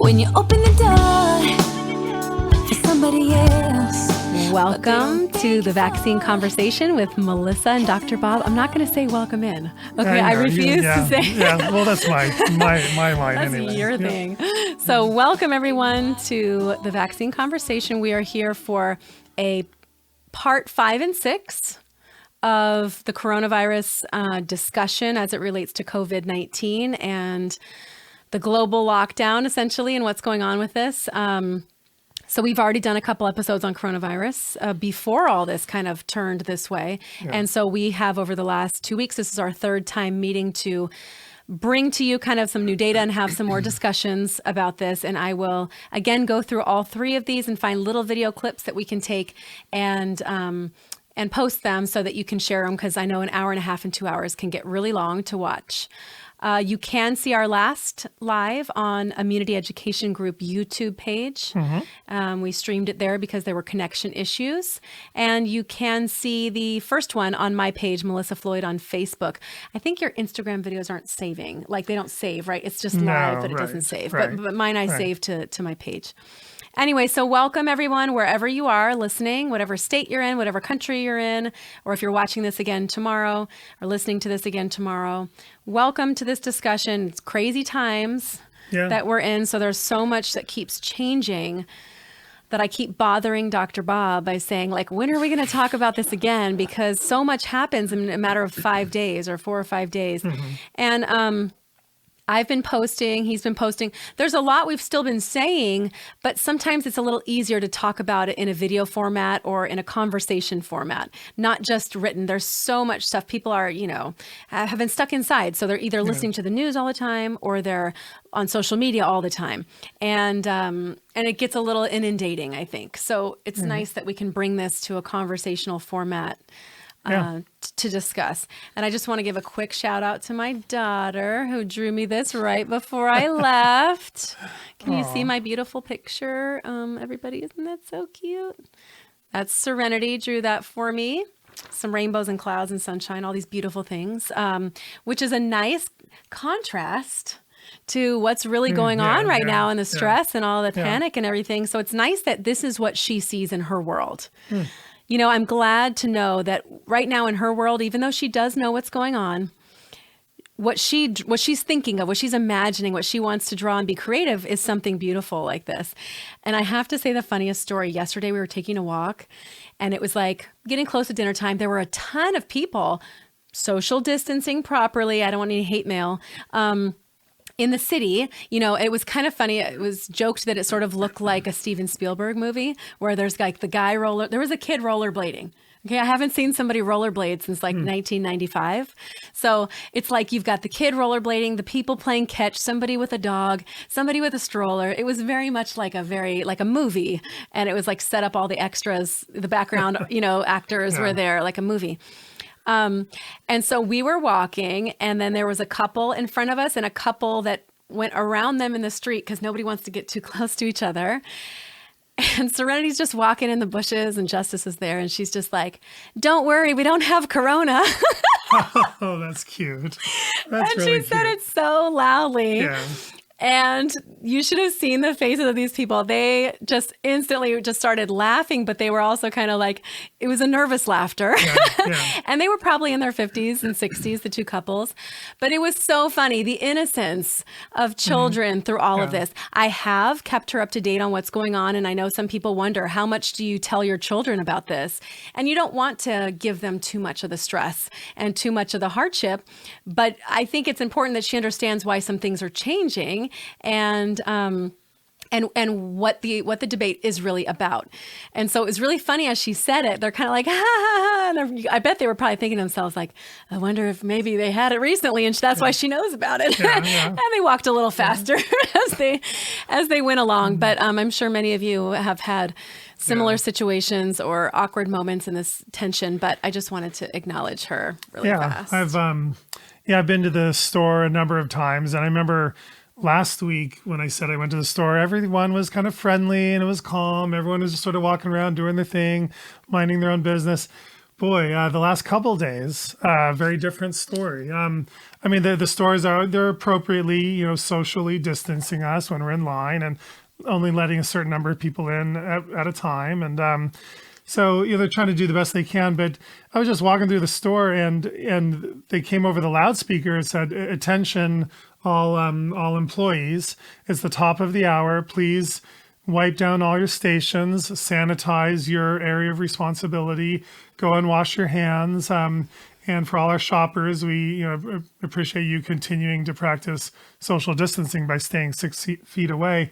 when you open the door for somebody else. Welcome to the Vaccine Conversation with Melissa and Dr. Bob. I'm not going to say welcome in. Okay, I refuse to say. Yeah, well, that's my line That's anyway. your thing. So welcome everyone to the Vaccine Conversation. We are here for a part 5 and 6 of the coronavirus discussion as it relates to COVID-19 and the global lockdown, essentially, and what's going on with this. So we've already done a couple episodes on coronavirus before all this kind of turned this way. Yeah. And so we have, over the last 2 weeks, this is our third time meeting to bring to you kind of some new data and have some more discussions about this. And I will, again, go through all 3 of these and find little video clips that we can take and post them so that you can share them, because I know an hour and a half and 2 hours can get really long to watch. You can see our last live on Immunity Education Group YouTube page. Mm-hmm. We streamed it there because there were connection issues. And you can see the first one on my page, Melissa Floyd, on Facebook. I think your Instagram videos aren't saving. Like, they don't save, right? It's just live, but it doesn't save. Right. But mine I save to my page. Anyway, so welcome everyone, wherever you are listening, whatever state you're in, whatever country you're in, or if you're watching this again tomorrow or listening to this again tomorrow. Welcome to this discussion. It's crazy times that we're in. So there's so much that keeps changing that I keep bothering Dr. Bob by saying, like, when are we going to talk about this again? Because so much happens in a matter of 5 days or 4 or 5 days. Mm-hmm. And, I've been posting, he's been posting. There's a lot we've still been saying, but sometimes it's a little easier to talk about it in a video format or in a conversation format, not just written. There's so much stuff. People are, have been stuck inside. So they're either listening to the news all the time or they're on social media all the time. And it gets a little inundating, I think. So it's nice that we can bring this to a conversational format to discuss. And I just want to give a quick shout out to my daughter who drew me this right before I left. Can you see my beautiful picture? Everybody, isn't that so cute? That's Serenity drew that for me. Some rainbows and clouds and sunshine, all these beautiful things, which is a nice contrast to what's really going on right now and the stress and all the panic and everything. So it's nice that this is what she sees in her world. I'm glad to know that right now in her world, even though she does know what's going on, what she's thinking of, what she's imagining, what she wants to draw and be creative is something beautiful like this. And I have to say the funniest story. Yesterday we were taking a walk and it was like getting close to dinner time. There were a ton of people social distancing properly. I don't want any hate mail. In the city, it was kind of funny. It was joked that it sort of looked like a Steven Spielberg movie where there's like the guy there was a kid rollerblading. Okay, I haven't seen somebody rollerblade since like 1995. So it's like you've got the kid rollerblading, the people playing catch, somebody with a dog, somebody with a stroller. It was very much like a movie. And it was like set up all the extras, the background, actors were there like a movie. And so we were walking and then there was a couple in front of us and a couple that went around them in the street because nobody wants to get too close to each other. And Serenity's just walking in the bushes and Justice is there and she's just like, don't worry, we don't have corona. Oh, that's cute. That's and really she said it so loudly. Yeah. And you should have seen the faces of these people. They just instantly just started laughing, but they were also kind of like, it was a nervous laughter. And they were probably in their 50s and 60s, the two couples. But it was so funny, the innocence of children through all of this. I have kept her up to date on what's going on. And I know some people wonder, how much do you tell your children about this? And you don't want to give them too much of the stress and too much of the hardship. But I think it's important that she understands why some things are changing. And what the debate is really about. And so it was really funny as she said it. They're kind of like, ha, ha, ha. And I bet they were probably thinking to themselves, like, I wonder if maybe they had it recently and that's why she knows about it. And they walked a little faster as they went along. But I'm sure many of you have had similar situations or awkward moments in this tension. But I just wanted to acknowledge her really fast. I've been to the store a number of times. And I remember last week when I said I went to the store, everyone was kind of friendly and it was calm. Everyone was just sort of walking around doing their thing, minding their own business. Boy, the last couple days, very different story. I mean, the stores they're appropriately, socially distancing us when we're in line and only letting a certain number of people in at a time. And so, they're trying to do the best they can. But I was just walking through the store and they came over the loudspeaker and said, "Attention, all employees! It's the top of the hour. Please wipe down all your stations, sanitize your area of responsibility, go and wash your hands. And for all our shoppers, we appreciate you continuing to practice social distancing by staying 6 feet away."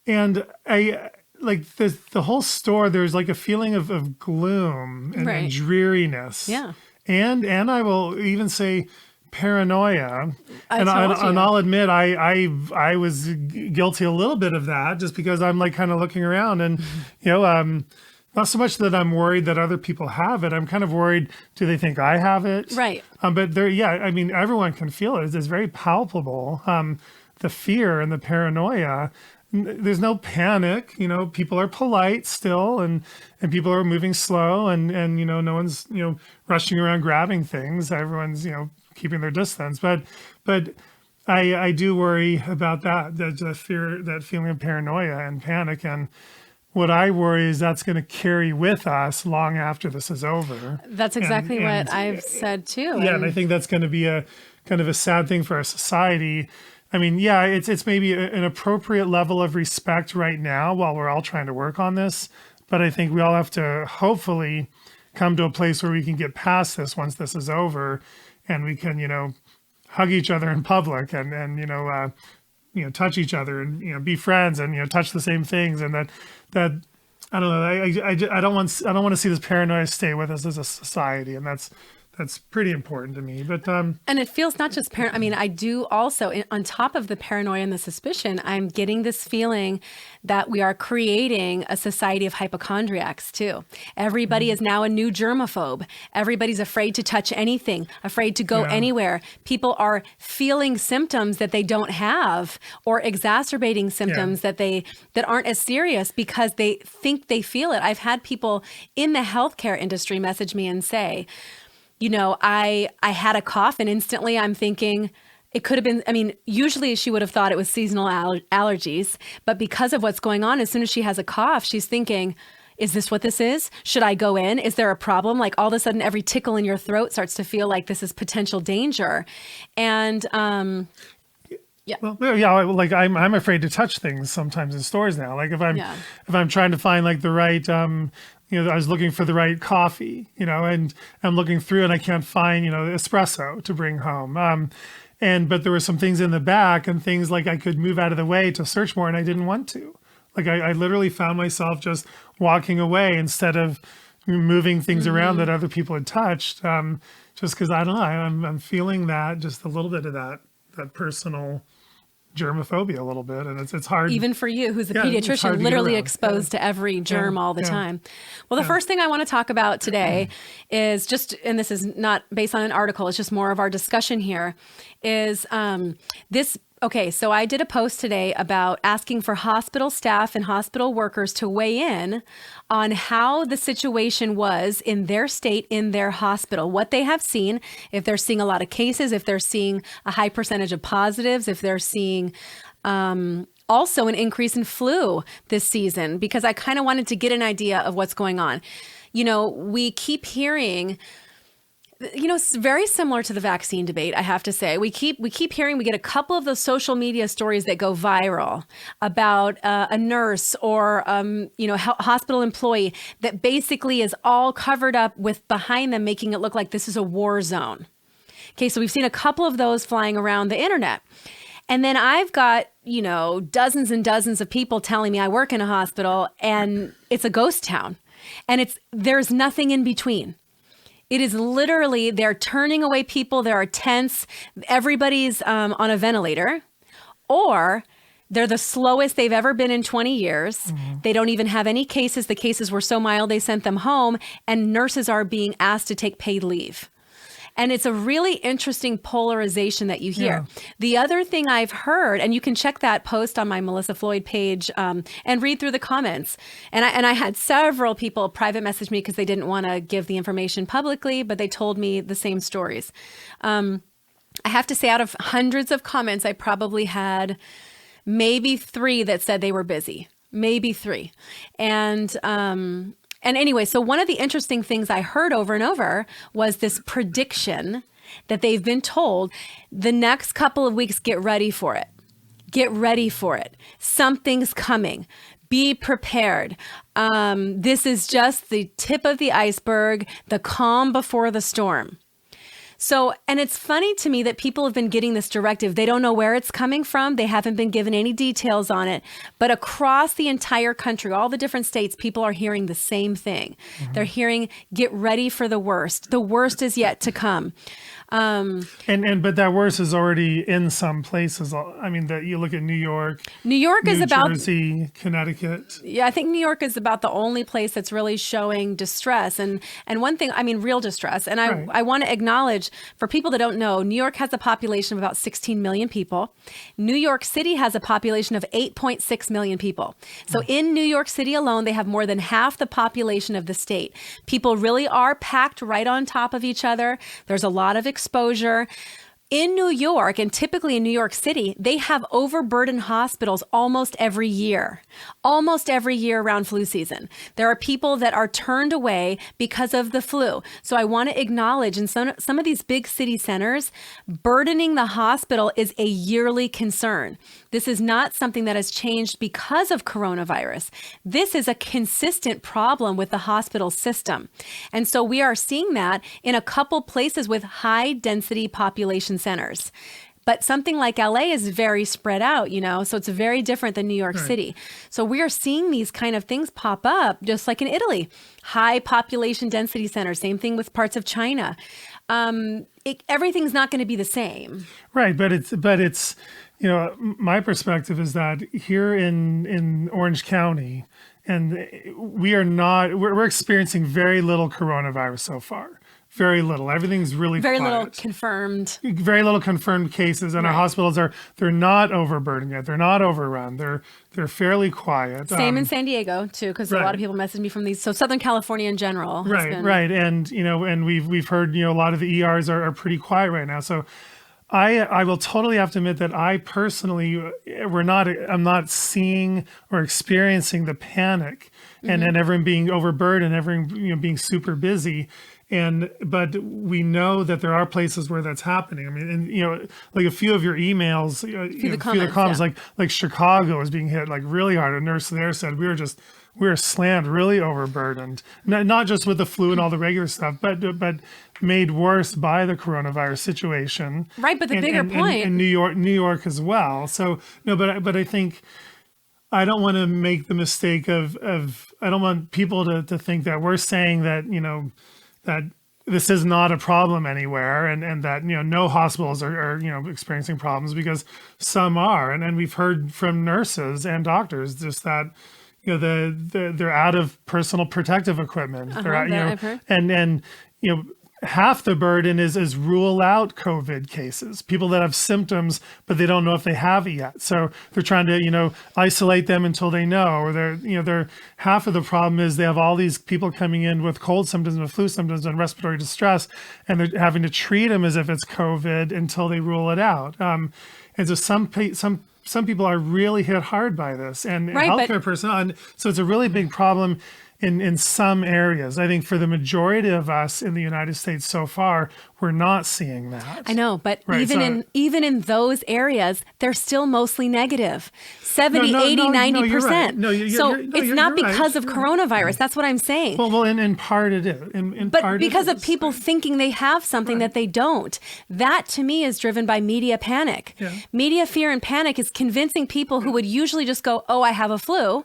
And I like the whole store. There's like a feeling of gloom and, Right. and dreariness. Yeah. And I will even say paranoia. I told you. And I'll admit I was guilty a little bit of that, just because I'm like kind of looking around and not so much that I'm worried that other people have it. I'm kind of worried, do they think I have it? Right. But I mean, everyone can feel it. It's very palpable. The fear and the paranoia. There's no panic. People are polite still, and people are moving slow, and no one's rushing around grabbing things. Everyone's keeping their distance. But I do worry about that fear, that feeling of paranoia and panic. And what I worry is that's going to carry with us long after this is over. That's exactly And- what I've said too. Yeah, and I think that's going to be a kind of a sad thing for our society. I mean, yeah, it's maybe an appropriate level of respect right now while we're all trying to work on this. But I think we all have to hopefully come to a place where we can get past this once this is over, and we can, hug each other in public and touch each other and be friends and touch the same things, and that I don't know. I don't want to see this paranoia stay with us as a society, and that's pretty important to me. But And it feels not just I mean, I do also, on top of the paranoia and the suspicion, I'm getting this feeling that we are creating a society of hypochondriacs too. Everybody is now a new germaphobe. Everybody's afraid to touch anything, afraid to go Yeah. anywhere. People are feeling symptoms that they don't have, or exacerbating symptoms that aren't as serious because they think they feel it. I've had people in the healthcare industry message me and say, I had a cough, and instantly I'm thinking it could have been, usually she would have thought it was seasonal allergies, but because of what's going on, as soon as she has a cough, she's thinking, is this what this is? Should I go in? Is there a problem? Like all of a sudden, every tickle in your throat starts to feel like this is potential danger. And, well, yeah, like I'm afraid to touch things sometimes in stores now. Like if I'm trying to find like the right, I was looking for the right coffee, and I'm looking through and I can't find, espresso to bring home. But there were some things in the back and things like I could move out of the way to search more, and I didn't want to. Like I literally found myself just walking away instead of moving things around that other people had touched. Just because I don't know, I'm feeling that, just a little bit of that personal germophobia a little bit, and it's hard even for you, who's a it's hard pediatrician, to get literally around. exposed to every germ all the time. Well, the first thing I want to talk about today is just, and this is not based on an article, it's just more of our discussion here, is this. Okay, so I did a post today about asking for hospital staff and hospital workers to weigh in on how the situation was in their state, in their hospital, what they have seen, if they're seeing a lot of cases, if they're seeing a high percentage of positives, if they're seeing also an increase in flu this season, because I kind of wanted to get an idea of what's going on. We keep hearing, it's very similar to the vaccine debate, I have to say. We keep hearing, we get a couple of those social media stories that go viral about a nurse or, hospital employee that basically is all covered up with behind them, making it look like this is a war zone. Okay, so we've seen a couple of those flying around the internet. And then I've got, dozens and dozens of people telling me I work in a hospital and it's a ghost town. And there's nothing in between. It is literally, they're turning away people. There are tents. Everybody's on a ventilator, or they're the slowest they've ever been in 20 years. Mm-hmm. They don't even have any cases. The cases were so mild, they sent them home, and nurses are being asked to take paid leave. And it's a really interesting polarization that you hear. Yeah. The other thing I've heard, and you can check that post on my Melissa Floyd page and read through the comments. And I had several people private message me because they didn't want to give the information publicly, but they told me the same stories. I have to say, out of hundreds of comments, I probably had maybe 3 that said they were busy. Maybe 3. And anyway, so one of the interesting things I heard over and over was this prediction that they've been told the next couple of weeks, get ready for it. Get ready for it. Something's coming. Be prepared. This is just the tip of the iceberg, the calm before the storm. So, and it's funny to me that people have been getting this directive. They don't know where it's coming from. They haven't been given any details on it. But across the entire country, all the different states, people are hearing the same thing. Mm-hmm. They're hearing, get ready for the worst. The worst is yet to come. But that worse is already in some places. I mean, that you look at New York. New York is about New Jersey, Connecticut. Yeah, I think New York is about the only place that's really showing distress. And one thing, I mean, real distress. And I want to acknowledge, for people that don't know, New York has a population of about 16 million people. New York City has a population of 8.6 million people. So in New York City alone, they have more than half the population of the state. People really are packed right on top of each other. There's a lot of exposure. In New York, and typically in New York City, they have overburdened hospitals almost every year around flu season. There are people that are turned away because of the flu. So I want to acknowledge in some of these big city centers, burdening the hospital is a yearly concern. This is not something that has changed because of coronavirus. This is a consistent problem with the hospital system. And so we are seeing that in a couple places with high density population centers. But something like LA is very spread out, so it's very different than New York City. So we are seeing these kind of things pop up, just like in Italy, high population density centers, same thing with parts of China. Everything's not going to be the same. Right. But it's, my perspective is that here in Orange County, and we're experiencing very little coronavirus so far. Very little. Everything's really very quiet. little confirmed. Very little confirmed cases, and our hospitals they're not overburdened yet. They're not overrun. They're fairly quiet. Same in San Diego too, because a lot of people message me from these. So Southern California in general. Right, and and we've heard a lot of the ERs are pretty quiet right now. So I will totally have to admit that I personally I'm not seeing or experiencing the panic and everyone being overburdened, everyone being super busy. But we know that there are places where that's happening. I mean, and like a few of your emails, a few of the comments, like Chicago is being hit like really hard. A nurse there said we were slammed, really overburdened, not just with the flu and all the regular stuff, but made worse by the coronavirus situation. Right, but the bigger point, in New York as well. So no, but I think I don't want to make the mistake of I don't want people to think that we're saying that that this is not a problem anywhere and that, no hospitals are experiencing problems, because some are. And we've heard from nurses and doctors just that, they're out of personal protective equipment. They're out, I've heard. And half the burden is rule out COVID cases, people that have symptoms, but they don't know if they have it yet. So they're trying to, isolate them until they know, or they're half of the problem is they have all these people coming in with cold symptoms, with flu symptoms and respiratory distress, and they're having to treat them as if it's COVID until they rule it out. And so some people are really hit hard by this, and healthcare personnel. And so it's a really big problem in some areas. I think for the majority of us in the United States so far, we're not seeing that. I know, but even in those areas, they're still mostly negative. 70, 80, 90%. It's not because of coronavirus. That's what I'm saying. Well, in part it is. But because of people thinking they have something that they don't. That, to me, is driven by media panic. Yeah. Media fear and panic is convincing people who would usually just go, oh, I have a flu,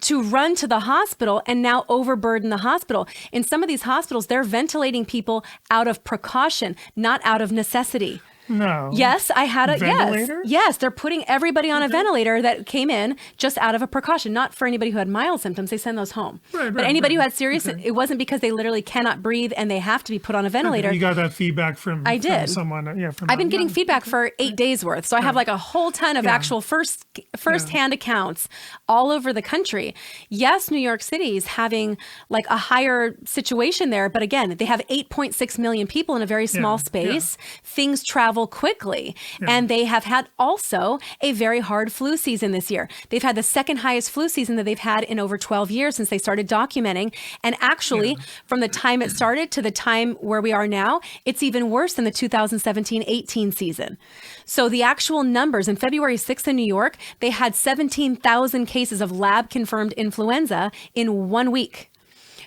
to run to the hospital and now overburden the hospital. In some of these hospitals, they're ventilating people out of precaution, not out of necessity. No. Yes, I had a Ventilator? Yes, they're putting everybody on a ventilator that came in just out of a precaution, not for anybody who had mild symptoms. They send those home. Right, but right, anybody who right. had serious, it wasn't because they literally cannot breathe and they have to be put on a ventilator. You got that feedback from I did. from someone. Yeah, from I've been getting feedback for 8 days worth. So I have like a whole ton of actual first-hand accounts all over the country. Yes, New York City is having like a higher situation there. But again, they have 8.6 million people in a very small space. Things travel quickly. And they have had also a very hard flu season this year. They've had the second highest flu season that they've had in over 12 years since they started documenting. And actually, from the time it started to the time where we are now, it's even worse than the 2017-18 season. So the actual numbers in February 6th in New York, they had 17,000 cases of lab confirmed influenza in 1 week.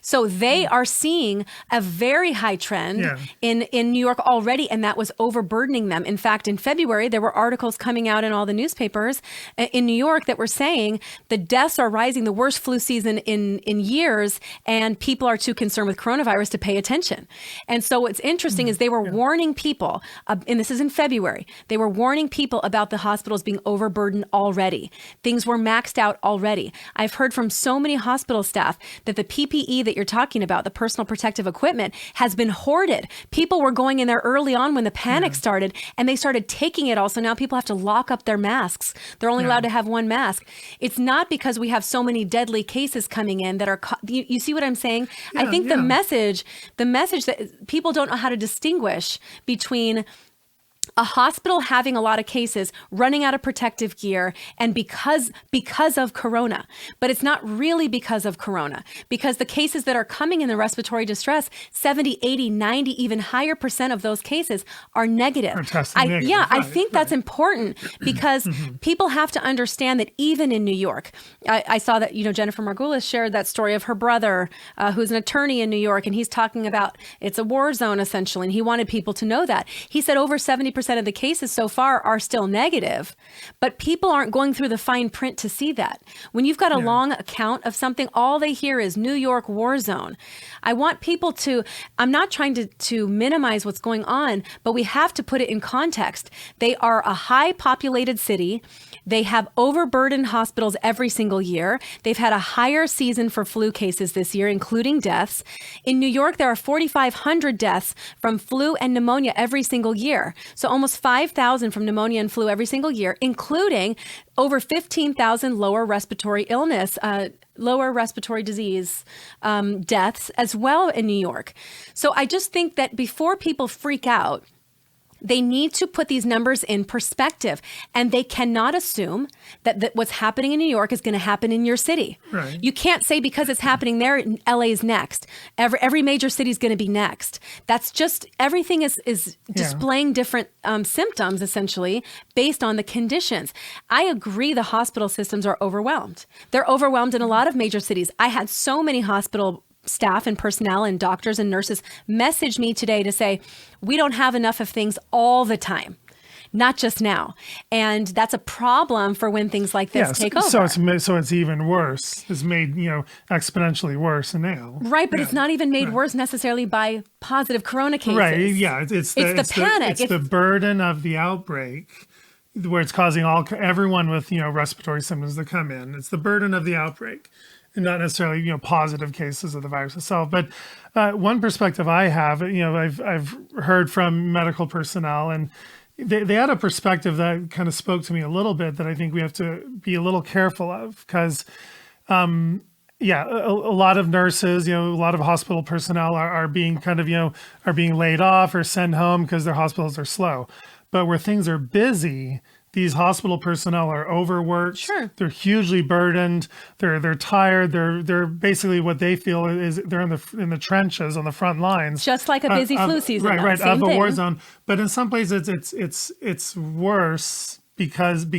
So they are seeing a very high trend in New York already, and that was overburdening them. In fact, in February, there were articles coming out in all the newspapers in New York that were saying the deaths are rising, the worst flu season in years, and people are too concerned with coronavirus to pay attention. And so what's interesting is they were warning people, and this is in February, they were warning people about the hospitals being overburdened already. Things were maxed out already. I've heard from so many hospital staff that the PPE that you're talking about, the personal protective equipment, has been hoarded. People were going in there early on when the panic started, and they started taking it all. So now people have to lock up their masks. They're only allowed to have one mask. It's not because we have so many deadly cases coming in that are, you see what I'm saying? I think the message that people don't know how to distinguish between a hospital having a lot of cases, running out of protective gear, and because of corona. But it's not really because of corona, because the cases that are coming in the respiratory distress, 70, 80, 90, even higher % of those cases are negative. Are testing negative. I think that's important because people have to understand that even in New York, I saw that, Jennifer Margulis shared that story of her brother, who's an attorney in New York, and he's talking about it's a war zone essentially, and he wanted people to know that. He said over 70% of the cases so far are still negative, but people aren't going through the fine print to see that. When you've got a long account of something, all they hear is New York war zone. I want people to, I'm not trying to minimize what's going on, but we have to put it in context. They are a high populated city. They have overburdened hospitals every single year. They've had a higher season for flu cases this year, including deaths. In New York, there are 4,500 deaths from flu and pneumonia every single year. So almost 5,000 from pneumonia and flu every single year, including over 15,000 lower respiratory illness, lower respiratory disease deaths as well in New York. So I just think that before people freak out, they need to put these numbers in perspective, and they cannot assume that what's happening in New York is going to happen in your city. Right. You can't say because it's happening there, LA is next. Every major city is going to be next. That's just, everything is displaying different symptoms, essentially, based on the conditions. I agree the hospital systems are overwhelmed. They're overwhelmed in a lot of major cities. I had so many hospital staff and personnel and doctors and nurses message me today to say, we don't have enough of things all the time, not just now. And that's a problem for when things like this take over. So it's even worse. It's made, exponentially worse now. Right, but it's not even made worse necessarily by positive corona cases. Right, yeah. It's the panic. It's the burden of the outbreak where it's causing everyone with, respiratory symptoms to come in. It's the burden of the outbreak, and not necessarily positive cases of the virus itself. But one perspective I have, I've heard from medical personnel, and they had a perspective that kind of spoke to me a little bit that I think we have to be a little careful of, because a lot of nurses, a lot of hospital personnel are being kind of are being laid off or sent home because their hospitals are slow. But where things are busy, these hospital personnel are overworked. Sure. They're hugely burdened. They're tired. They're basically, what they feel is they're in the trenches on the front lines. Just like a busy flu season. Right, Same of a war thing. zone. But in some places it's worse because of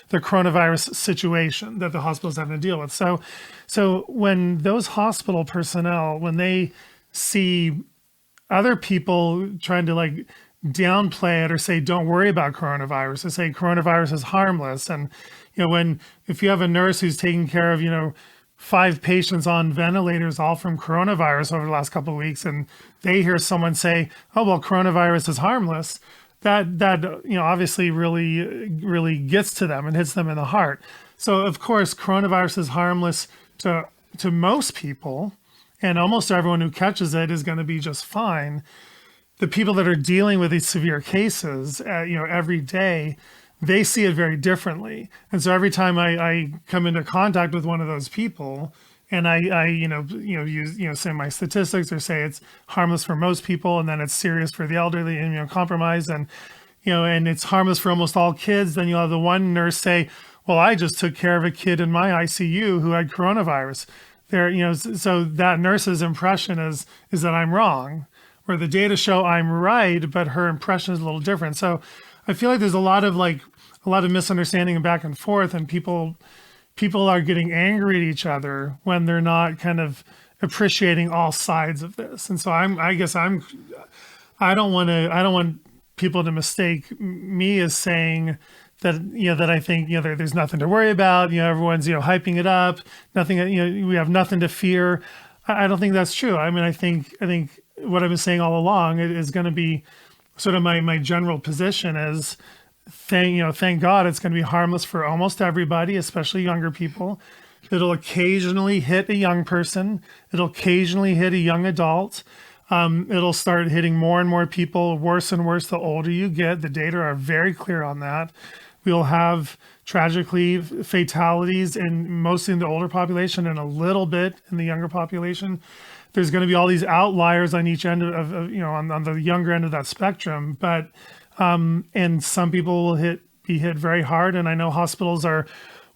the coronavirus situation that the hospitals have to deal with. So when those hospital personnel, when they see other people trying to downplay it or say don't worry about coronavirus, or say coronavirus is harmless, and if you have a nurse who's taking care of 5 patients on ventilators all from coronavirus over the last couple of weeks, and they hear someone say, oh well, coronavirus is harmless, that obviously really gets to them and hits them in the heart. So of course, coronavirus is harmless to most people, and almost everyone who catches it is going to be just fine. The people that are dealing with these severe cases, every day, they see it very differently. And so every time I come into contact with one of those people, and I use say my statistics or say it's harmless for most people, and then it's serious for the elderly, immunocompromised, and it's harmless for almost all kids, then you'll have the one nurse say, well, I just took care of a kid in my ICU who had coronavirus. So that nurse's impression is that I'm wrong, where the data show I'm right, but her impression is a little different. So I feel like there's a lot of misunderstanding and back and forth, and people are getting angry at each other when they're not kind of appreciating all sides of this. And so I don't want people to mistake me as saying that I think there's nothing to worry about. Everyone's hyping it up. Nothing. We have nothing to fear. I don't think that's true. I mean, I think what I've been saying all along is going to be sort of my general position is thank God it's going to be harmless for almost everybody, especially younger people. It'll occasionally hit a young person. It'll occasionally hit a young adult. It'll start hitting more and more people, worse and worse the older you get. The data are very clear on that. We'll have, tragically, fatalities mostly in the older population and a little bit in the younger population. There's going to be all these outliers on each end of on the younger end of that spectrum. But and some people will be hit very hard. And I know hospitals are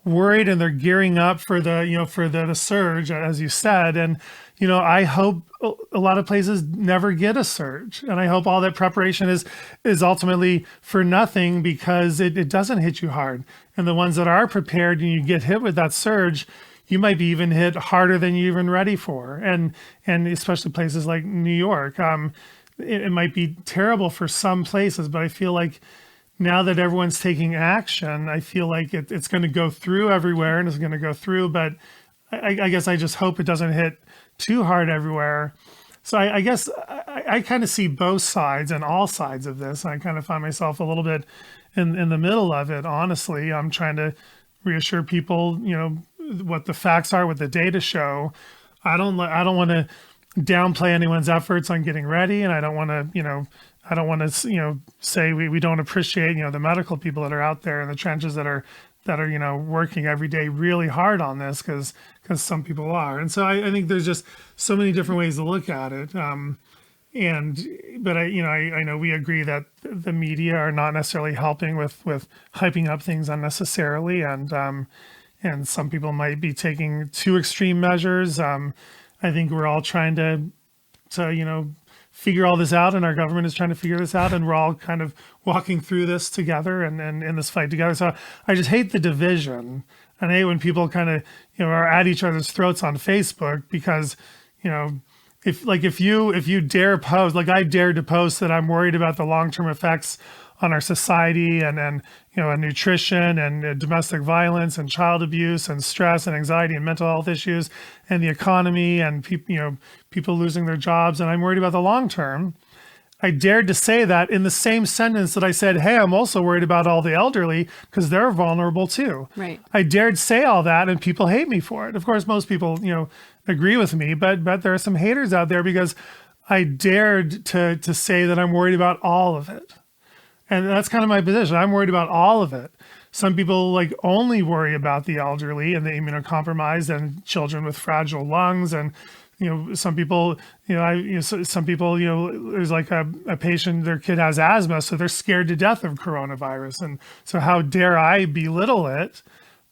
worried and they're gearing up for the surge, as you said. And I hope a lot of places never get a surge, and I hope all that preparation is ultimately for nothing, because it doesn't hit you hard. And the ones that are prepared and you get hit with that surge, you might be even hit harder than you're even ready for. And especially places like New York, it might be terrible for some places, but I feel like now that everyone's taking action, I feel like it's going to go through everywhere, and it's going to go through. But I guess I just hope it doesn't hit too hard everywhere. So I guess I kind of see both sides and all sides of this. I kind of find myself a little bit in the middle of it. Honestly, I'm trying to reassure people, what the facts are, what the data show. I don't want to downplay anyone's efforts on getting ready, and I don't want to say we don't appreciate the medical people that are out there in the trenches that are working every day really hard on this, because some people are. And so I think there's just so many different ways to look at it. But I know we agree that the media are not necessarily helping with hyping up things unnecessarily, and some people might be taking too extreme measures. I think we're all trying to figure all this out, and our government is trying to figure this out, and we're all kind of walking through this together and in this fight together. So I just hate the division, and I hate when people kind of are at each other's throats on Facebook, because if you dare post, like I dared to post that I'm worried about the long-term effects on our society and nutrition and domestic violence and child abuse and stress and anxiety and mental health issues and the economy and people losing their jobs, and I'm worried about the long term. I dared to say that in the same sentence that I said, hey, I'm also worried about all the elderly because they're vulnerable too. Right. I dared say all that, and people hate me for it. Of course, most people, agree with me, but there are some haters out there because I dared to say that I'm worried about all of it. And that's kind of my position. I'm worried about all of it. Some people only worry about the elderly and the immunocompromised and children with fragile lungs, and some people, some people, there's a patient, their kid has asthma, so they're scared to death of coronavirus. And so how dare I belittle it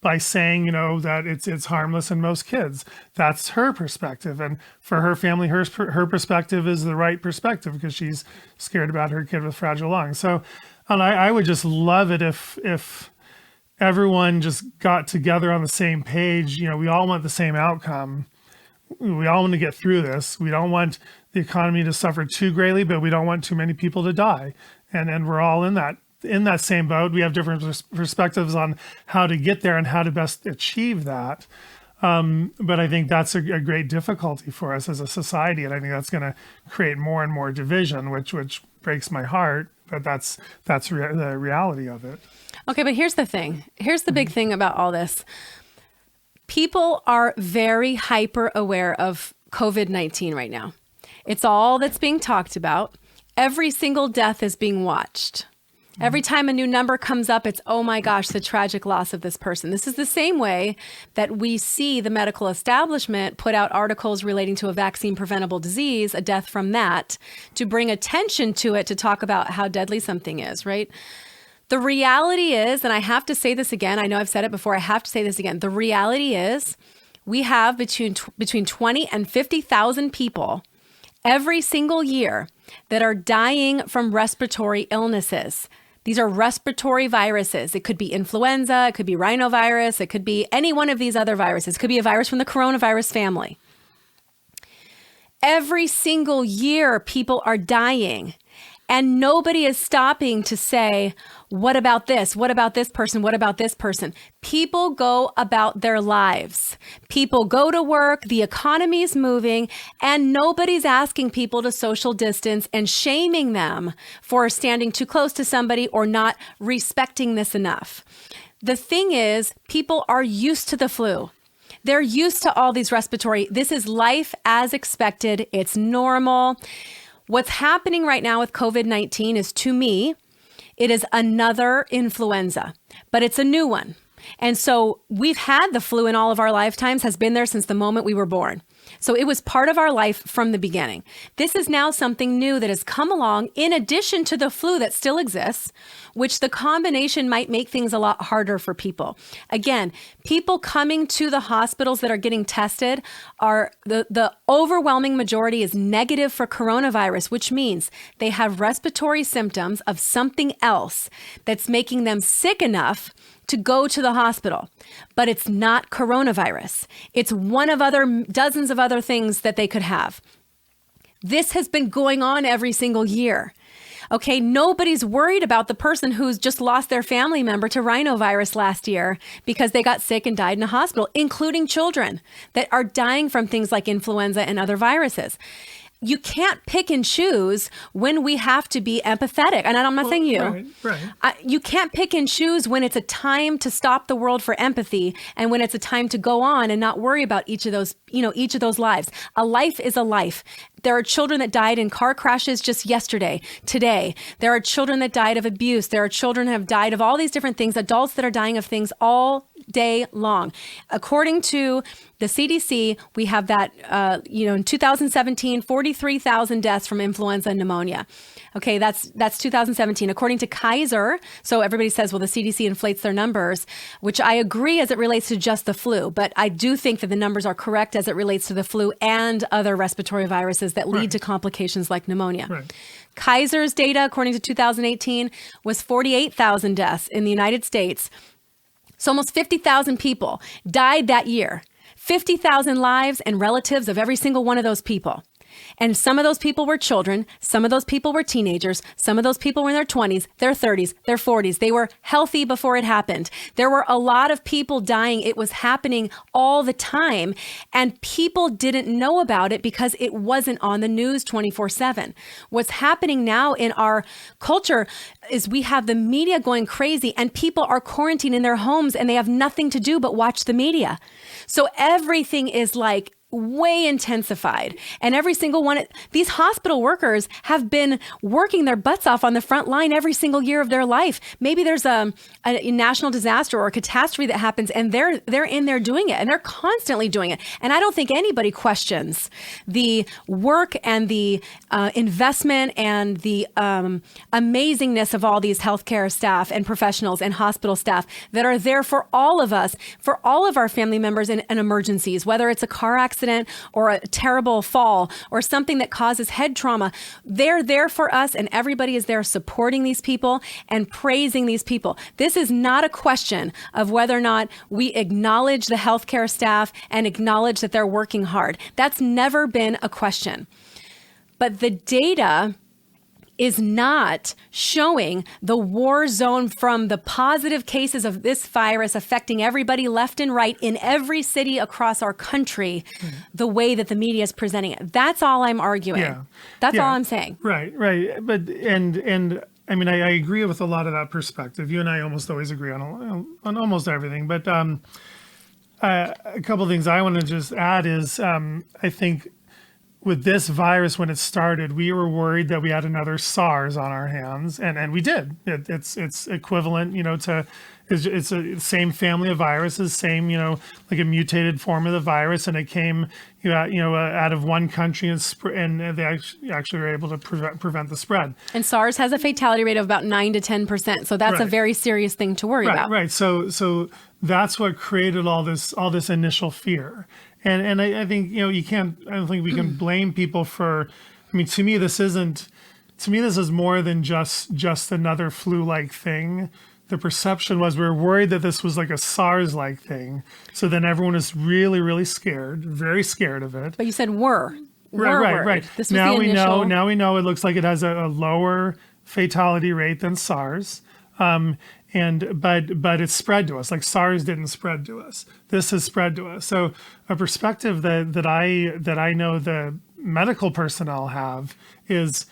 by saying, that it's harmless in most kids? That's her perspective. And for her family, her perspective is the right perspective, because she's scared about her kid with fragile lungs. So, and I would just love it if everyone just got together on the same page. We all want the same outcome. We all want to get through this. We don't want the economy to suffer too greatly, but we don't want too many people to die. And we're all in that same boat. We have different perspectives on how to get there and how to best achieve that. But I think that's a great difficulty for us as a society. And I think that's going to create more and more division, which breaks my heart, but that's the reality of it. Okay, but here's the thing. Here's the big thing about all this. People are very hyper aware of COVID-19 right now. It's all that's being talked about. Every single death is being watched. Every time a new number comes up, it's, oh my gosh, the tragic loss of this person. This is the same way that we see the medical establishment put out articles relating to a vaccine preventable disease, a death from that, to bring attention to it, to talk about how deadly something is, right? The reality is, and I have to say this again, I know I've said it before, I have to say this again. The reality is we have between 20 and 50,000 people every single year that are dying from respiratory illnesses. These are respiratory viruses. It could be influenza, it could be rhinovirus, it could be any one of these other viruses. It could be a virus from the coronavirus family. Every single year, people are dying. And nobody is stopping to say, what about this? What about this person? What about this person? People go about their lives. People go to work, the economy is moving, and nobody's asking people to social distance and shaming them for standing too close to somebody or not respecting this enough. The thing is, people are used to the flu. They're used to all these respiratory. This is life as expected. It's normal. What's happening right now with COVID-19 is, to me, it is another influenza, but it's a new one. And so we've had the flu in all of our lifetimes, has been there since the moment we were born. So it was part of our life from the beginning. This is now something new that has come along in addition to the flu that still exists, which the combination might make things a lot harder for people. Again, people coming to the hospitals that are getting tested are the overwhelming majority is negative for coronavirus, which means they have respiratory symptoms of something else that's making them sick enough to go to the hospital, but it's not coronavirus. It's one of dozens of other things that they could have. This has been going on every single year. Okay, nobody's worried about the person who's just lost their family member to rhinovirus last year because they got sick and died in a hospital, including children that are dying from things like influenza and other viruses. You can't pick and choose when we have to be empathetic. And I'm not saying you. Right. You can't pick and choose when it's a time to stop the world for empathy and when it's a time to go on and not worry about each of those lives. A life is a life. There are children that died in car crashes just yesterday, today. There are children that died of abuse. There are children that have died of all these different things, adults that are dying of things all day long. According to the CDC, we have that, in 2017, 43,000 deaths from influenza and pneumonia. Okay, that's 2017. According to Kaiser, so everybody says, well, the CDC inflates their numbers, which I agree as it relates to just the flu, but I do think that the numbers are correct as it relates to the flu and other respiratory viruses that lead to complications like pneumonia. Right. Kaiser's data, according to 2018, was 48,000 deaths in the United States. So almost 50,000 people died that year. 50,000 lives and relatives of every single one of those people. And some of those people were children. Some of those people were teenagers. Some of those people were in their 20s, their 30s, their 40s. They were healthy before it happened. There were a lot of people dying. It was happening all the time. And people didn't know about it because it wasn't on the news 24/7. What's happening now in our culture is we have the media going crazy and people are quarantined in their homes and they have nothing to do but watch the media. So everything is like way intensified. And every single one, these hospital workers have been working their butts off on the front line every single year of their life. Maybe there's a national disaster or a catastrophe that happens and they're in there doing it and they're constantly doing it. And I don't think anybody questions the work and the investment and the amazingness of all these healthcare staff and professionals and hospital staff that are there for all of us, for all of our family members in emergencies, whether it's a car accident or a terrible fall or something that causes head trauma. They're there for us and everybody is there supporting these people and praising these people. This is not a question of whether or not we acknowledge the healthcare staff and acknowledge that they're working hard. That's never been a question. But the data is not showing the war zone from the positive cases of this virus affecting everybody left and right in every city across our country, the way that the media is presenting it. That's all I'm arguing. That's all I'm saying. Right. But and I agree with a lot of that perspective. You and I almost always agree on almost everything. But a couple of things I want to just add is I think with this virus, when it started, we were worried that we had another SARS on our hands, and we did. It's equivalent, to it's a same family of viruses, same like a mutated form of the virus, and it came out of one country and they actually were able to prevent the spread. And SARS has a fatality rate of about 9 to 10%, so that's a very serious thing to worry about. Right. So that's what created all this anitial fear. And I think I don't think we can blame people for. To me this is more than just another flu-like thing. The perception was we were worried that this was like a SARS-like thing. So then everyone is really, really scared, very scared of it. But you said we're right. worried. This was now the initial... Now we know it looks like it has a lower fatality rate than SARS. But it's spread to us. Like SARS didn't spread to us. This has spread to us. So a perspective that I know the medical personnel have is,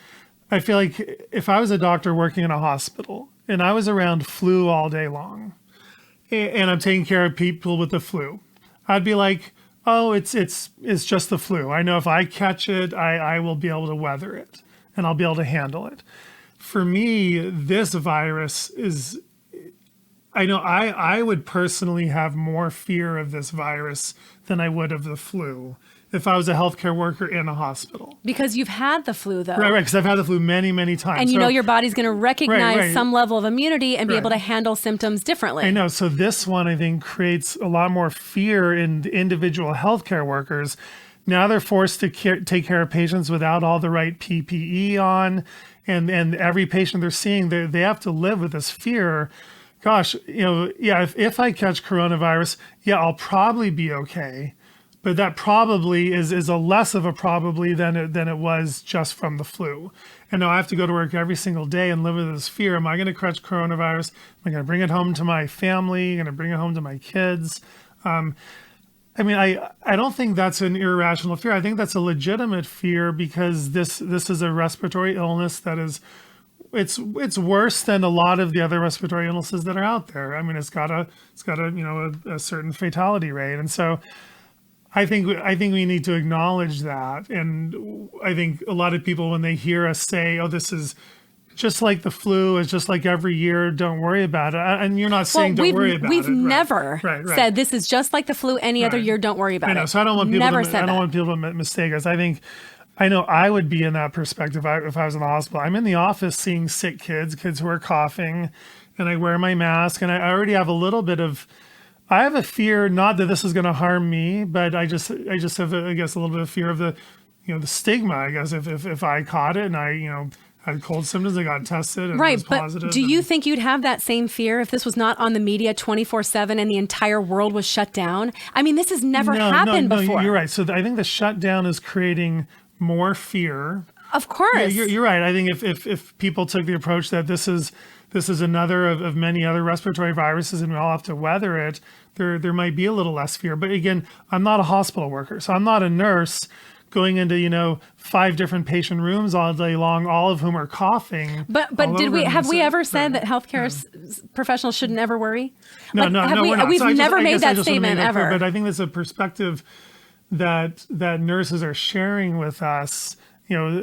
I feel like if I was a doctor working in a hospital and I was around flu all day long, and I'm taking care of people with the flu, I'd be like, oh, it's just the flu. I know if I catch it, I will be able to weather it and I'll be able to handle it. For me, this virus is, I know I would personally have more fear of this virus than I would of the flu if I was a healthcare worker in a hospital. Because you've had the flu, though. Right, because I've had the flu many, many times. And your body's going to recognize some level of immunity and be able to handle symptoms differently. I know. So this one, I think, creates a lot more fear in individual healthcare workers. Now they're forced to take care of patients without all the right PPE on. And every patient they're seeing, they have to live with this fear. Gosh, if I catch coronavirus, I'll probably be okay. But that probably is a less of a probably than it was just from the flu. And now I have to go to work every single day and live with this fear. Am I going to catch coronavirus? Am I going to bring it home to my family? Going to bring it home to my kids? I don't think that's an irrational fear. I think that's a legitimate fear because this is a respiratory illness that is, it's worse than a lot of the other respiratory illnesses that are out there. It's got a certain fatality rate, and so I think we need to acknowledge that. And I think a lot of people, when they hear us say, "Oh, this is just like the flu, it's just like every year, don't worry about it," and you're not saying don't worry about it. We've never said this is just like the flu any other year, don't worry about it. So I don't want people to mistake us. I know I would be in that perspective if I was in the hospital. I'm in the office seeing sick kids who are coughing, and I wear my mask, and I already have a little bit of. I have a fear, not that this is going to harm me, but I just have, a little bit of fear of the stigma. I guess if I caught it and I, had cold symptoms, I got tested and was positive. But do you think you'd have that same fear if this was not on the media 24/7 and the entire world was shut down? This has never happened before. You're right. So I think the shutdown is creating more fear. Of course. Yeah, you're right. I think if people took the approach that this is another of many other respiratory viruses and we all have to weather it, there might be a little less fear. But again, I'm not a hospital worker, so I'm not a nurse going into 5 different patient rooms all day long, all of whom are coughing. But have we ever said that healthcare professionals should never worry? No, we're not. We've never made that statement ever. But I think there's a perspective that nurses are sharing with us.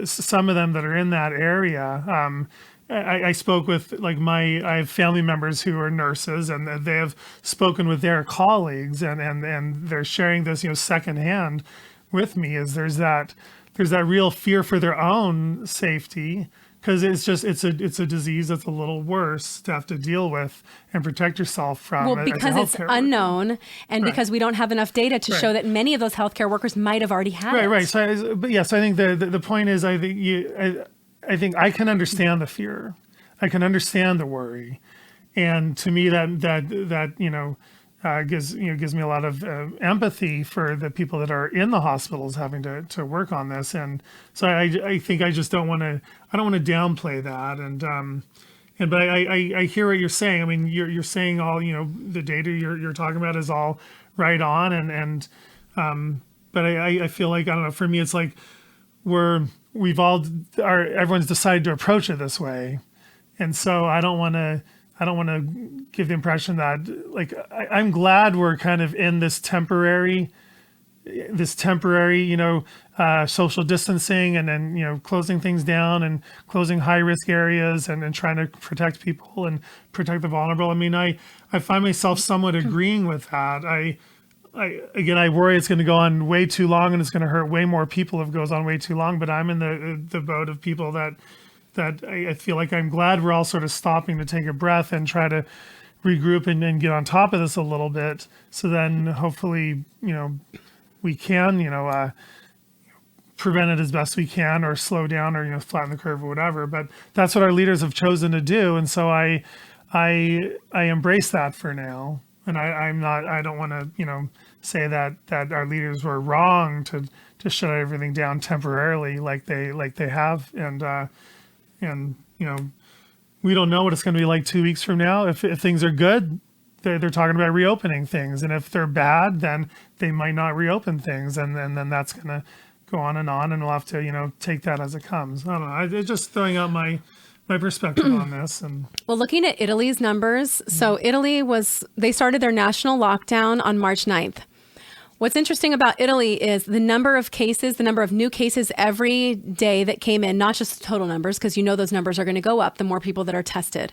Some of them that are in that area. I spoke with I have family members who are nurses, and they have spoken with their colleagues, and they're sharing this secondhand with me. Is there's that real fear for their own safety, because it's a disease that's a little worse to have to deal with and protect yourself from. Well, because it's unknown, and because we don't have enough data to show that many of those healthcare workers might have already had it. Right. So I think the point is, I think I can understand the fear, I can understand the worry, and to me that gives me a lot of empathy for the people that are in the hospitals having to work on this, and so I think I just don't want to downplay that, but I hear what you're saying. You're saying all the data you're talking about is all right on, but I feel like, I don't know, for me it's like everyone's decided to approach it this way, And so I don't want to give the impression that like I'm glad we're kind of in this temporary, social distancing, and then, closing things down and closing high risk areas, and trying to protect people and protect the vulnerable. I mean, I find myself somewhat agreeing with that. I worry it's going to go on way too long and it's going to hurt way more people if it goes on way too long. But I'm in the boat of people that I feel like I'm glad we're all sort of stopping to take a breath and try to regroup and get on top of this a little bit. So then hopefully, we can, prevent it as best we can, or slow down, or, flatten the curve or whatever. But that's what our leaders have chosen to do. And so I embrace that for now. And I don't want to, say that our leaders were wrong to shut everything down temporarily like they have. And we don't know what it's going to be like 2 weeks from now. If things are good, they're talking about reopening things. And if they're bad, then they might not reopen things. And then that's going to go on. And we'll have to, take that as it comes. I don't know. It's just throwing out my perspective on this. And well, looking at Italy's numbers, so Italy they started their national lockdown on March 9th. What's interesting about Italy is the number of new cases every day that came in, not just the total numbers, because those numbers are going to go up the more people that are tested.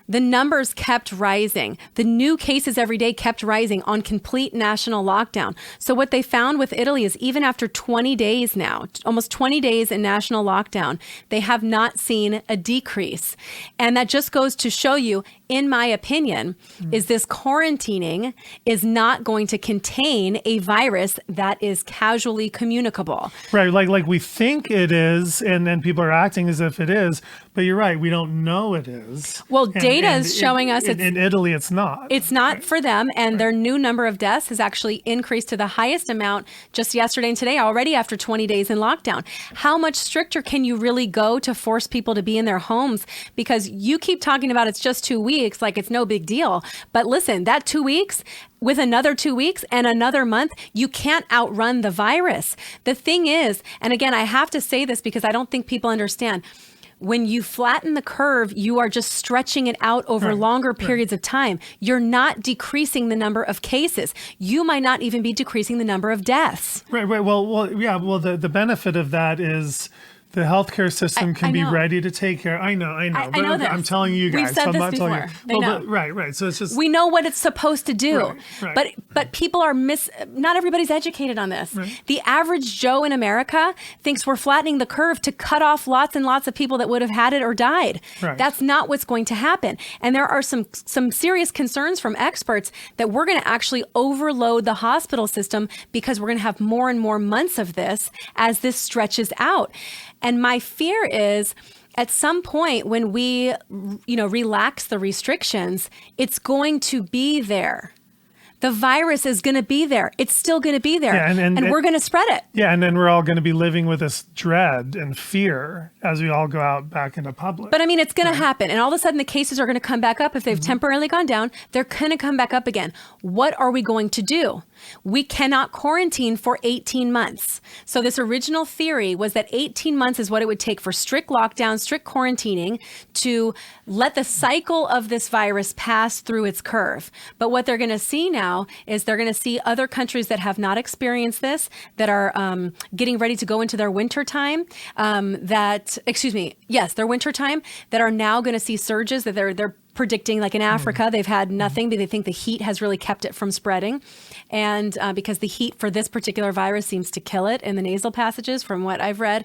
The numbers kept rising. The new cases every day kept rising on complete national lockdown. So what they found with Italy is even after 20 days now, almost 20 days in national lockdown, they have not seen a decrease. And that just goes to show you, in my opinion, is this quarantining is not going to contain a virus that is casually communicable. Right, like we think it is, and then people are acting as if it is. But you're right, we don't know it is. Well, data is showing us in Italy it's not. It's not for them, and their new number of deaths has actually increased to the highest amount just yesterday and today, already after 20 days in lockdown. How much stricter can you really go to force people to be in their homes? Because you keep talking about it's just 2 weeks, like it's no big deal. But listen, that 2 weeks, with another 2 weeks and another month, you can't outrun the virus. The thing is, and again, I have to say this because I don't think people understand, when you flatten the curve, you are just stretching it out over longer periods of time. You're not decreasing the number of cases. You might not even be decreasing the number of deaths. Right. Well, yeah. Well, the benefit of that is the healthcare system can be ready to take care. I know. I know this. I'm telling you guys. We've said this before. They know. Right. So it's just we know what it's supposed to do. Right. But people are not everybody's educated on this. Right. The average Joe in America thinks we're flattening the curve to cut off lots and lots of people that would have had it or died. Right. That's not what's going to happen. And there are some serious concerns from experts that we're going to actually overload the hospital system because we're going to have more and more months of this as this stretches out. And my fear is at some point when we, relax the restrictions, it's going to be there. The virus is going to be there. It's still going to be there. Yeah, and we're going to spread it. Yeah, and then we're all going to be living with this dread and fear as we all go out back into public. But I mean, it's going to happen. And all of a sudden, the cases are going to come back up. If they've temporarily gone down, they're going to come back up again. What are we going to do? We cannot quarantine for 18 months. So this original theory was that 18 months is what it would take for strict lockdown, strict quarantining to let the cycle of this virus pass through its curve. But what they're going to see now is they're going to see other countries that have not experienced this, that are getting ready to go into their winter time, their winter time, that are now going to see surges that they're predicting, like in Africa, they've had nothing, but they think the heat has really kept it from spreading. And because the heat for this particular virus seems to kill it in the nasal passages, from what I've read.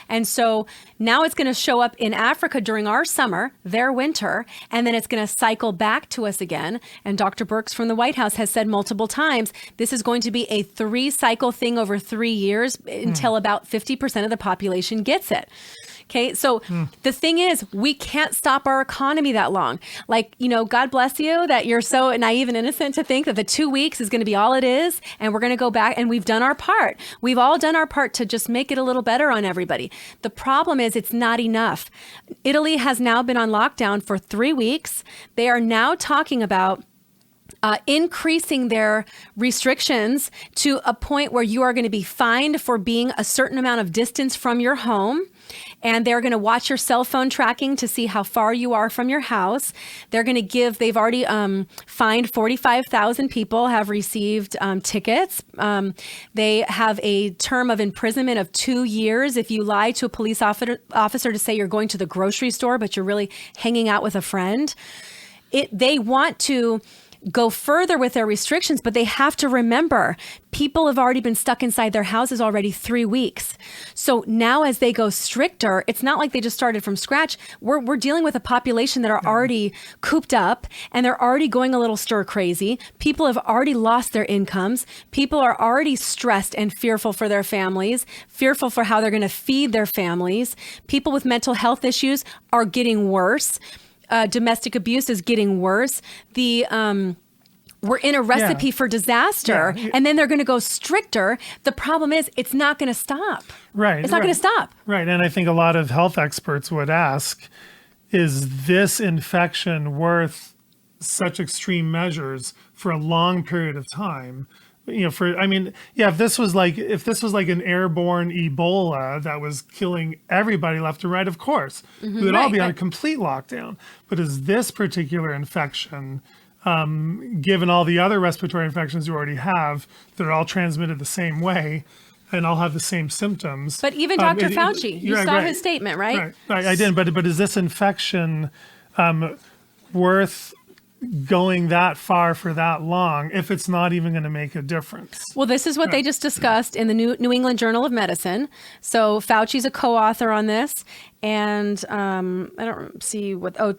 And so now it's going to show up in Africa during our summer, their winter, and then it's going to cycle back to us again. And Dr. Birx from the White House has said multiple times, this is going to be a 3-cycle thing over 3 years until about 50% of the population gets it. Okay, so the thing is, we can't stop our economy that long. Like, God bless you that you're so naive and innocent to think that the 2 weeks is going to be all it is, and we're going to go back, and we've done our part. We've all done our part to just make it a little better on everybody. The problem is it's not enough. Italy has now been on lockdown for 3 weeks. They are now talking about increasing their restrictions to a point where you are going to be fined for being a certain amount of distance from your home. And they're going to watch your cell phone tracking to see how far you are from your house. They're going to they've already fined 45,000 people, have received tickets. They have a term of imprisonment of 2 years if you lie to a police officer to say you're going to the grocery store, but you're really hanging out with a friend. They want to go further with their restrictions, but they have to remember people have already been stuck inside their houses already 3 weeks. So now as they go stricter, it's not like they just started from scratch. We're dealing with a population that are already cooped up and they're already going a little stir crazy. People have already lost their incomes. People are already stressed and fearful for their families, fearful for how they're going to feed their families. People with mental health issues are getting worse. Domestic abuse is getting worse. We're in a recipe for disaster, and then they're going to go stricter. The problem is it's not going to stop. Right. It's not going to stop. Right. And I think a lot of health experts would ask, is this infection worth such extreme measures for a long period of time? If this was like an airborne Ebola that was killing everybody left and right, of course, we would all be on a complete lockdown. But is this particular infection, given all the other respiratory infections you already have that are all transmitted the same way and all have the same symptoms? But even Dr. Fauci, you saw his statement, right? Right. I didn't. But is this infection worth going that far for that long if it's not even going to make a difference? Well, this is what they just discussed in the New England Journal of Medicine. So Fauci's a co-author on this. And I don't see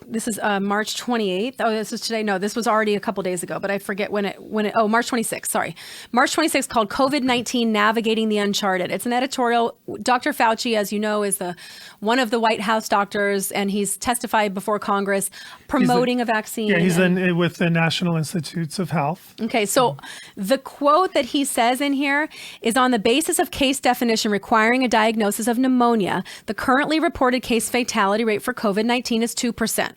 this is March 28th. Oh, this is today. No, this was already a couple days ago, but I forget when it, March 26th, sorry. March 26th, called COVID-19 Navigating the Uncharted. It's an editorial. Dr. Fauci, as you know, is one of the White House doctors, and he's testified before Congress promoting a vaccine. Yeah, he's with the National Institutes of Health. Okay, so the quote that he says in here is, on the basis of case definition requiring a diagnosis of pneumonia, the currently reported case fatality rate for COVID-19 is 2%.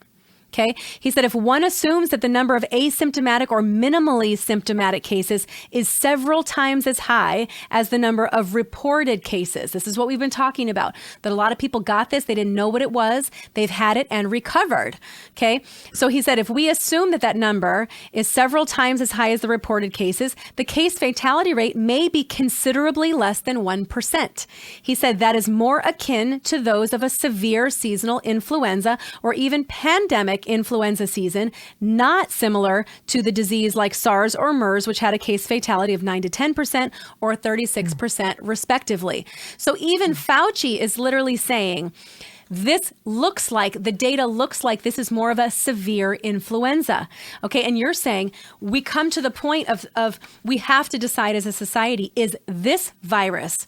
Okay. He said, if one assumes that the number of asymptomatic or minimally symptomatic cases is several times as high as the number of reported cases, this is what we've been talking about, that a lot of people got this, they didn't know what it was, they've had it and recovered. Okay. So he said, if we assume that that number is several times as high as the reported cases, the case fatality rate may be considerably less than 1%. He said that is more akin to those of a severe seasonal influenza or even pandemic influenza season, not similar to the disease like SARS or MERS, which had a case fatality of 9 to 10% or 36% respectively. So even Fauci is literally saying, the data looks like this is more of a severe influenza. Okay. And you're saying we come to the point of we have to decide as a society, is this virus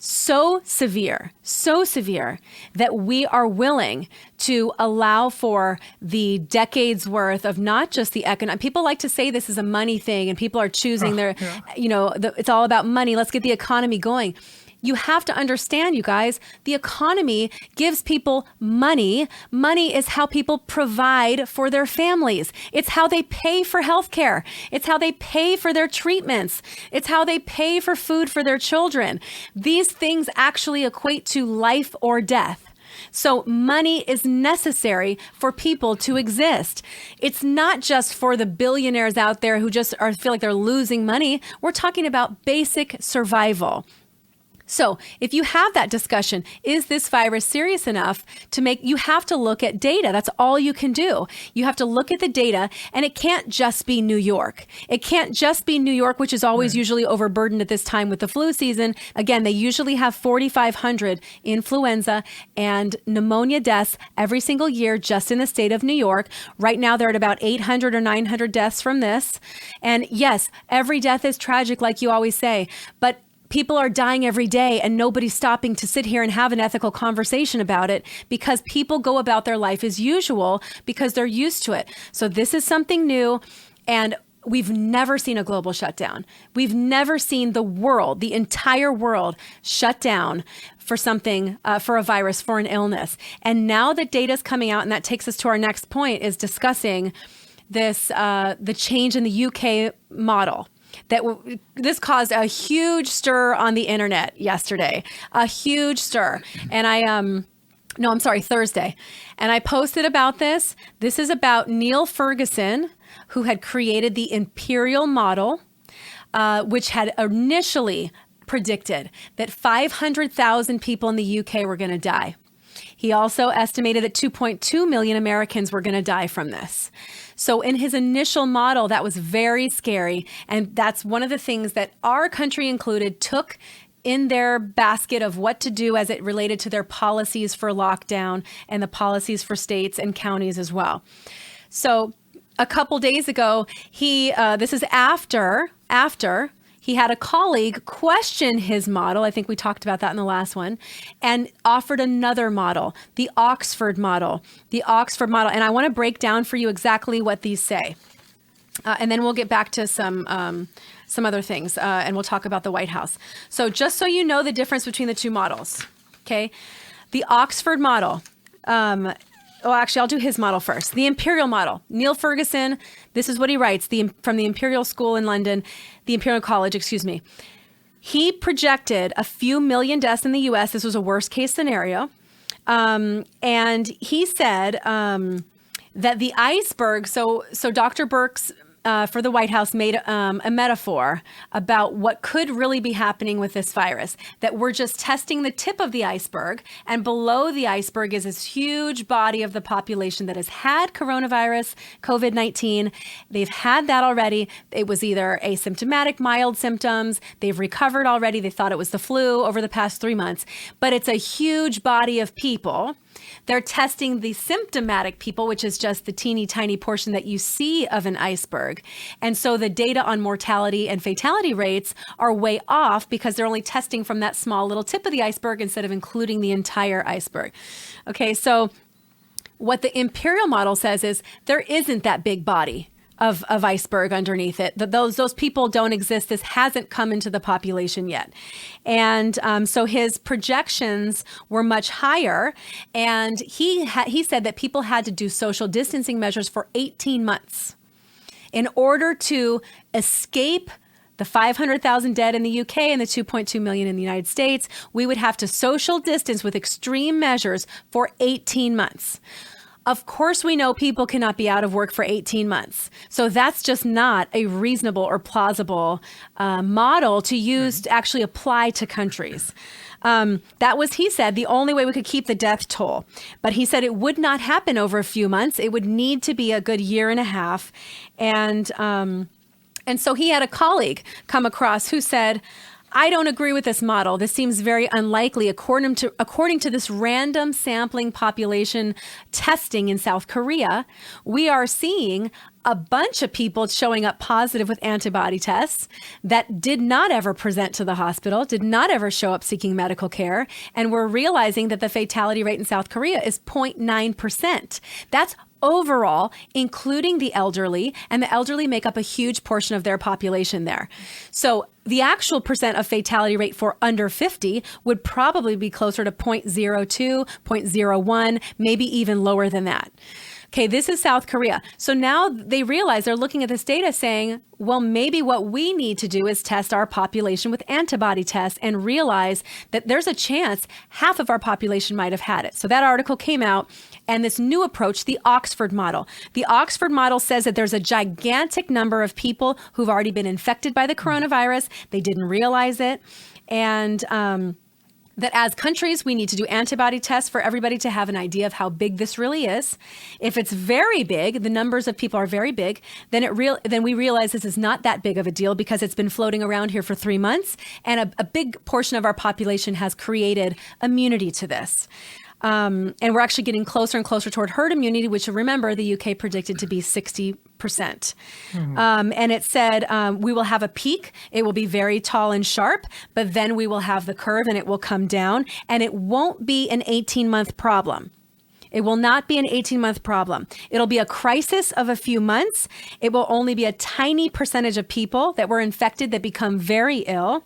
so severe that we are willing to allow for the decades worth of not just the economic. People like to say this is a money thing and people are choosing it's all about money. Let's get the economy going. You have to understand, you guys, the economy gives people money. Money is how people provide for their families. It's how they pay for healthcare. It's how they pay for their treatments. It's how they pay for food for their children. These things actually equate to life or death. So money is necessary for people to exist. It's not just for the billionaires out there who just feel like they're losing money. We're talking about basic survival. So if you have that discussion, is this virus serious enough you have to look at data. That's all you can do. You have to look at the data, and it can't just be New York. It can't just be New York, which is always usually overburdened at this time with the flu season. Again, they usually have 4,500 influenza and pneumonia deaths every single year just in the state of New York. Right now, they're at about 800 or 900 deaths from this. And yes, every death is tragic, like you always say, but people are dying every day and nobody's stopping to sit here and have an ethical conversation about it because people go about their life as usual because they're used to it. So this is something new, and we've never seen a global shutdown. We've never seen the entire world shut down for something, for a virus, for an illness. And now that data's coming out, and that takes us to our next point, is discussing this, the change in the UK model. This caused a huge stir on the internet yesterday, a huge stir. And Thursday. And I posted about this. This is about Neil Ferguson, who had created the imperial model, which had initially predicted that 500,000 people in the UK were going to die. He also estimated that 2.2 million Americans were going to die from this. So in his initial model, that was very scary. And that's one of the things that our country included took in their basket of what to do as it related to their policies for lockdown and the policies for states and counties as well. So a couple days ago, this is after he had a colleague question his model. I think we talked about that in the last one, and offered another model, the Oxford model. And I want to break down for you exactly what these say. And then we'll get back to some other things, and we'll talk about the White House. So just so you know the difference between the two models, okay? The Oxford model, I'll do his model first. The imperial model. Neil Ferguson, this is what he writes from the Imperial School in London, the Imperial College, excuse me. He projected a few million deaths in the U.S. This was a worst case scenario. And he said that the iceberg, so Dr. Birx for the White House made a metaphor about what could really be happening with this virus, that we're just testing the tip of the iceberg, and below the iceberg is this huge body of the population that has had coronavirus, COVID-19. They've had that already. It was either asymptomatic, mild symptoms. They've recovered already. They thought it was the flu over the past 3 months, but it's a huge body of people. They're testing the symptomatic people, which is just the teeny tiny portion that you see of an iceberg. And so the data on mortality and fatality rates are way off because they're only testing from that small little tip of the iceberg instead of including the entire iceberg. Okay, so what the imperial model says is there isn't that big body of iceberg underneath it. Those people don't exist. This hasn't come into the population yet. And so his projections were much higher. And he said that people had to do social distancing measures for 18 months in order to escape the 500,000 dead in the UK and the 2.2 million in the United States. We would have to social distance with extreme measures for 18 months. Of course, we know people cannot be out of work for 18 months. So that's just not a reasonable or plausible model to use to actually apply to countries. That was, he said, the only way we could keep the death toll. But he said it would not happen over a few months. It would need to be a good year and a half. And so he had a colleague come across who said, I don't agree with this model. This seems very unlikely according to this random sampling population testing in South Korea. We are seeing a bunch of people showing up positive with antibody tests that did not ever present to the hospital, did not ever show up seeking medical care. And we're realizing that the fatality rate in South Korea is 0.9%. That's overall, including the elderly, and the elderly make up a huge portion of their population there. So the actual percent of fatality rate for under 50 would probably be closer to 0.02, 0.01, maybe even lower than that. Okay, this is South Korea. So now they realize they're looking at this data saying, well, maybe what we need to do is test our population with antibody tests and realize that there's a chance half of our population might have had it. So that article came out, and this new approach, the Oxford model. The Oxford model says that there's a gigantic number of people who've already been infected by the coronavirus. They didn't realize it. And that as countries, we need to do antibody tests for everybody to have an idea of how big this really is. If it's very big, the numbers of people are very big, then we realize this is not that big of a deal because it's been floating around here for 3 months, and a big portion of our population has created immunity to this. And we're actually getting closer and closer toward herd immunity, which, remember, the UK predicted to be 60%. And it said we will have a peak. It will be very tall and sharp, but then we will have the curve and it will come down, and it won't be an 18-month problem. It will not be an 18-month problem. It'll be a crisis of a few months. It will only be a tiny percentage of people that were infected that become very ill.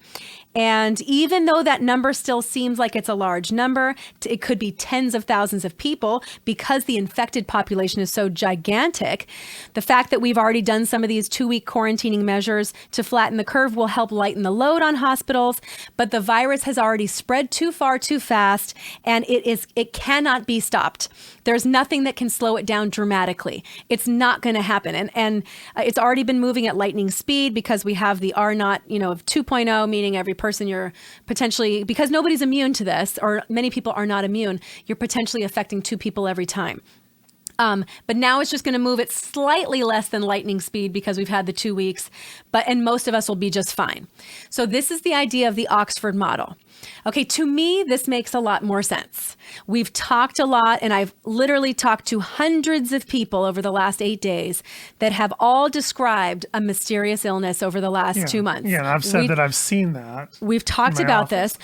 And even though that number still seems like it's a large number, it could be tens of thousands of people because the infected population is so gigantic. The fact that we've already done some of these 2-week quarantining measures to flatten the curve will help lighten the load on hospitals. But the virus has already spread too far, too fast, and it cannot be stopped. There's nothing that can slow it down dramatically. It's not going to happen. And it's already been moving at lightning speed because we have the R naught, of 2.0, meaning every person you're potentially, because nobody's immune to this, or many people are not immune, you're potentially affecting 2 people every time. But now it's just going to move at slightly less than lightning speed because we've had the 2 weeks, and most of us will be just fine. So this is the idea of the Oxford model. Okay, to me, this makes a lot more sense. We've talked a lot, and I've literally talked to hundreds of people over the last 8 days that have all described a mysterious illness over the last 2 months. Yeah, and I've said that I've seen that. We've talked about this.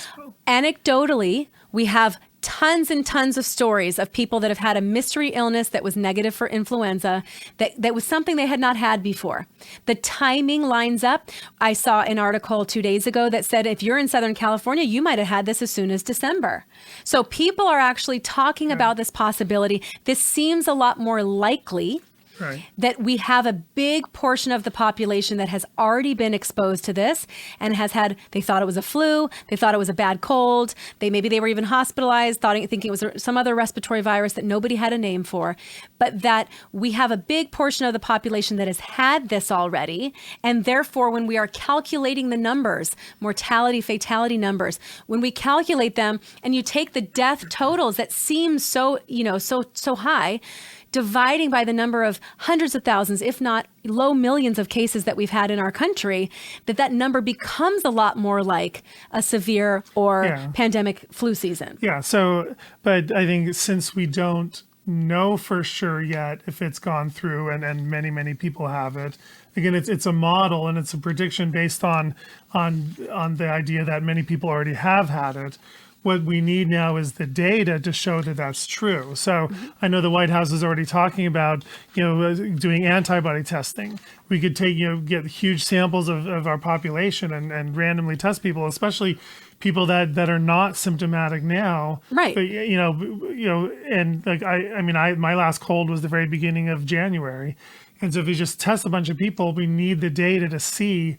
Anecdotally, we have tons and tons of stories of people that have had a mystery illness that was negative for influenza, that was something they had not had before. The timing lines up. I saw an article 2 days ago that said if you're in Southern California, you might have had this as soon as December. So people are actually talking about this possibility. This seems a lot more likely. Right. That we have a big portion of the population that has already been exposed to this and they thought it was a flu, they thought it was a bad cold, maybe they were even hospitalized, thinking it was some other respiratory virus that nobody had a name for, but that we have a big portion of the population that has had this already, and therefore when we are calculating the numbers, mortality, fatality numbers, when we calculate them and you take the death totals that seem so high, dividing by the number of hundreds of thousands, if not low millions of cases that we've had in our country, that number becomes a lot more like a severe or pandemic flu season. Yeah. So, but I think since we don't know for sure yet if it's gone through, and many, many people have it, again, it's a model and it's a prediction based on the idea that many people already have had it. What we need now is the data to show that that's true. So I know the White House is already talking about, doing antibody testing. We could get huge samples of our population and randomly test people, especially people that are not symptomatic now. Right. But, and like, my last cold was the very beginning of January. And so if we just test a bunch of people, we need the data to see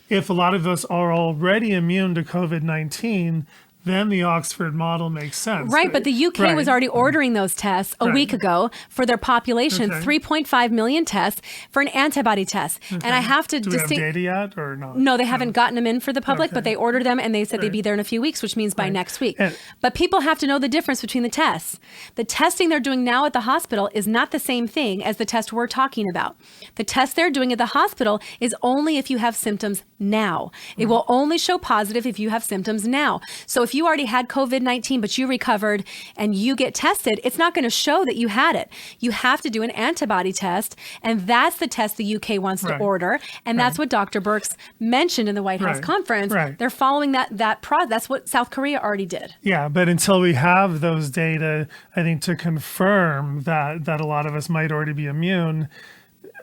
if a lot of us are already immune to COVID-19, then the Oxford model makes sense. Right, but the UK was already ordering those tests a week ago for their population, 3.5 million tests for an antibody test. And I have to Do we have data yet or not? No, they haven't gotten them in for the public, but they ordered them and they said they'd be there in a few weeks, which means by next week. But people have to know the difference between the tests. The testing they're doing now at the hospital is not the same thing as the test we're talking about. The test they're doing at the hospital is only if you have symptoms now. It will only show positive if you have symptoms now. So if you already had COVID-19, but you recovered and you get tested, it's not going to show that you had it. You have to do an antibody test, and that's the test the UK wants to order. And that's what Dr. Birx mentioned in the White House conference. They're following that process. That's what South Korea already did. Yeah, but until we have those data, I think to confirm that a lot of us might already be immune,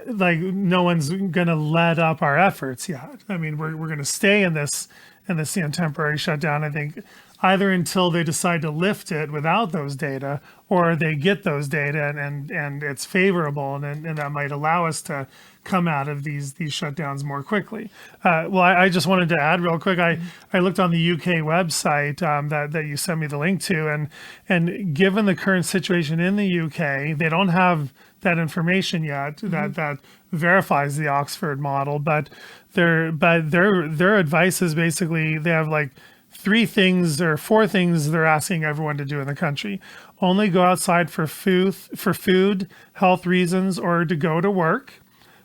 like no one's going to let up our efforts yet. I mean, we're going to stay in this temporary shutdown, I think, either until they decide to lift it without those data, or they get those data and it's favorable, and that might allow us to come out of these shutdowns more quickly. I just wanted to add real quick, I looked on the UK website that you sent me the link to, and given the current situation in the UK, they don't have that information yet that verifies the Oxford model, but their advice is basically they have like 4 things they're asking everyone to do in the country. Only go outside for food, health reasons, or to go to work,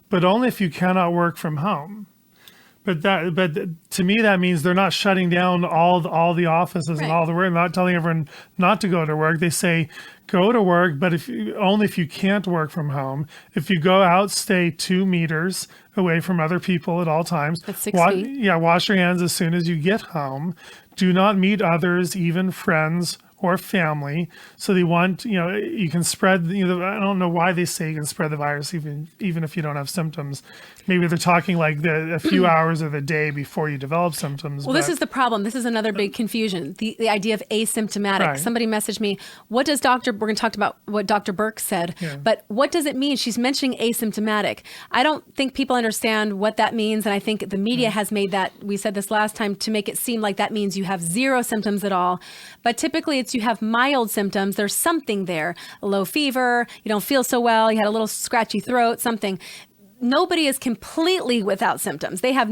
but only if you cannot work from home. But to me, that means they're not shutting down all the offices and all the work, not telling everyone not to go to work. They say, go to work, but only if you can't work from home. If you go out, stay 2 meters away from other people at all times. That's 6 feet. Wash your hands as soon as you get home. Do not meet others, even friends or family. So they want, you can spread, I don't know why they say you can spread the virus even if you don't have symptoms. Maybe they're talking like a few hours of the day before you develop symptoms. Well, this is the problem. This is another big confusion. The idea of asymptomatic. Right. Somebody messaged me, we're going to talk about what Dr. Burke said, but what does it mean? She's mentioning asymptomatic. I don't think people understand what that means. And I think the media has made that, we said this last time, to make it seem like that means you have zero symptoms at all. But typically it's you have mild symptoms. There's something there, a low fever, you don't feel so well, you had a little scratchy throat, something. Nobody is completely without symptoms. They have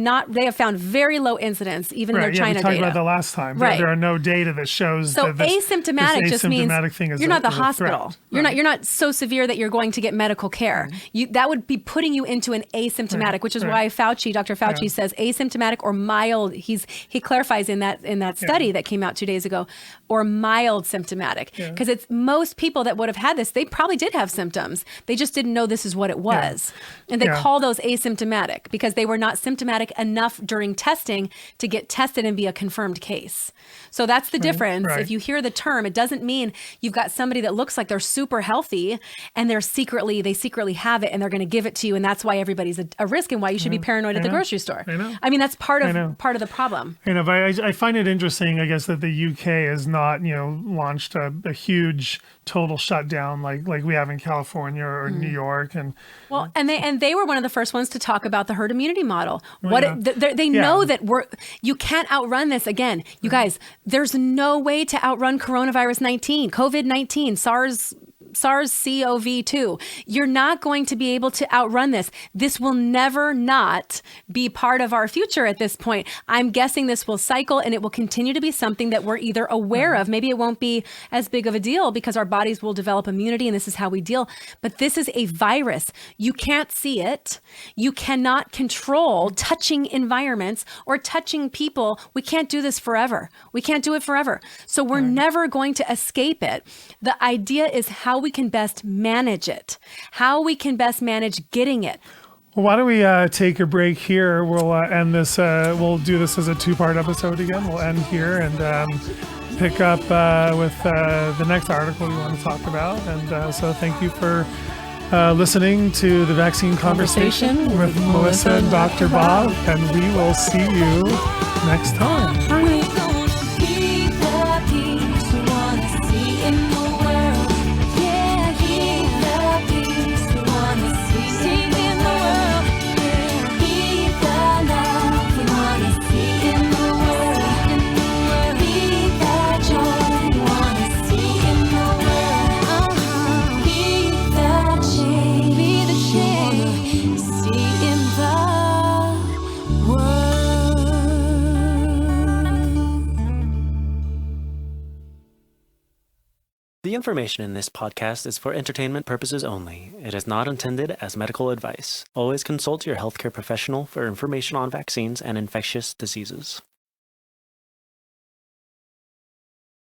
found very low incidence, even in their China we talked data. about that last time. Right. There are no data that shows so that this asymptomatic just means thing is you're not the is a hospital. threat. You're not so severe that you're going to get medical care. That would be putting you into an asymptomatic, which is why Dr. Fauci says asymptomatic or mild. He clarifies in that study that came out 2 days ago, or mild symptomatic, because it's most people that would have had this. They probably did have symptoms. They just didn't know this is what it was, and they call those asymptomatic because they were not symptomatic enough during testing to get tested and be a confirmed case. So that's the difference. Right. If you hear the term, it doesn't mean you've got somebody that looks like they're super healthy and they secretly have it and they're going to give it to you, and that's why everybody's a risk and why you should be paranoid at the grocery store. I mean, that's part of the problem. But I find it interesting, I guess, that the UK has not, launched a huge total shutdown like we have in California or New York, and they were one of the first ones to talk about the herd immunity model. They know that you can't outrun this again. You guys, there's no way to outrun COVID-19, SARS-CoV-2. You're not going to be able to outrun this. This will never not be part of our future at this point. I'm guessing this will cycle and it will continue to be something that we're either aware of. Maybe it won't be as big of a deal because our bodies will develop immunity and this is how we deal. But this is a virus. You can't see it. You cannot control touching environments or touching people. We can't do this forever. We can't do it forever. So we're never going to escape it. The idea is how we can best manage it, how we can best manage getting it. Well, why don't we take a break here? We'll end this. We'll do this as a 2-part episode again. We'll end here and pick up with the next article we want to talk about. And so thank you for listening to the Vaccine Conversation with Melissa and Dr. Bob. And we will see you next time. We're gonna be the peace we wanna see in the world. Yeah, be the peace we wanna see in the world. Be the love we wanna see in the world. Be the joy we wanna see in the world. Be the change we wanna see in the world. The information in this podcast is for entertainment purposes only. It is not intended as medical advice. Always consult your healthcare professional for information on vaccines and infectious diseases.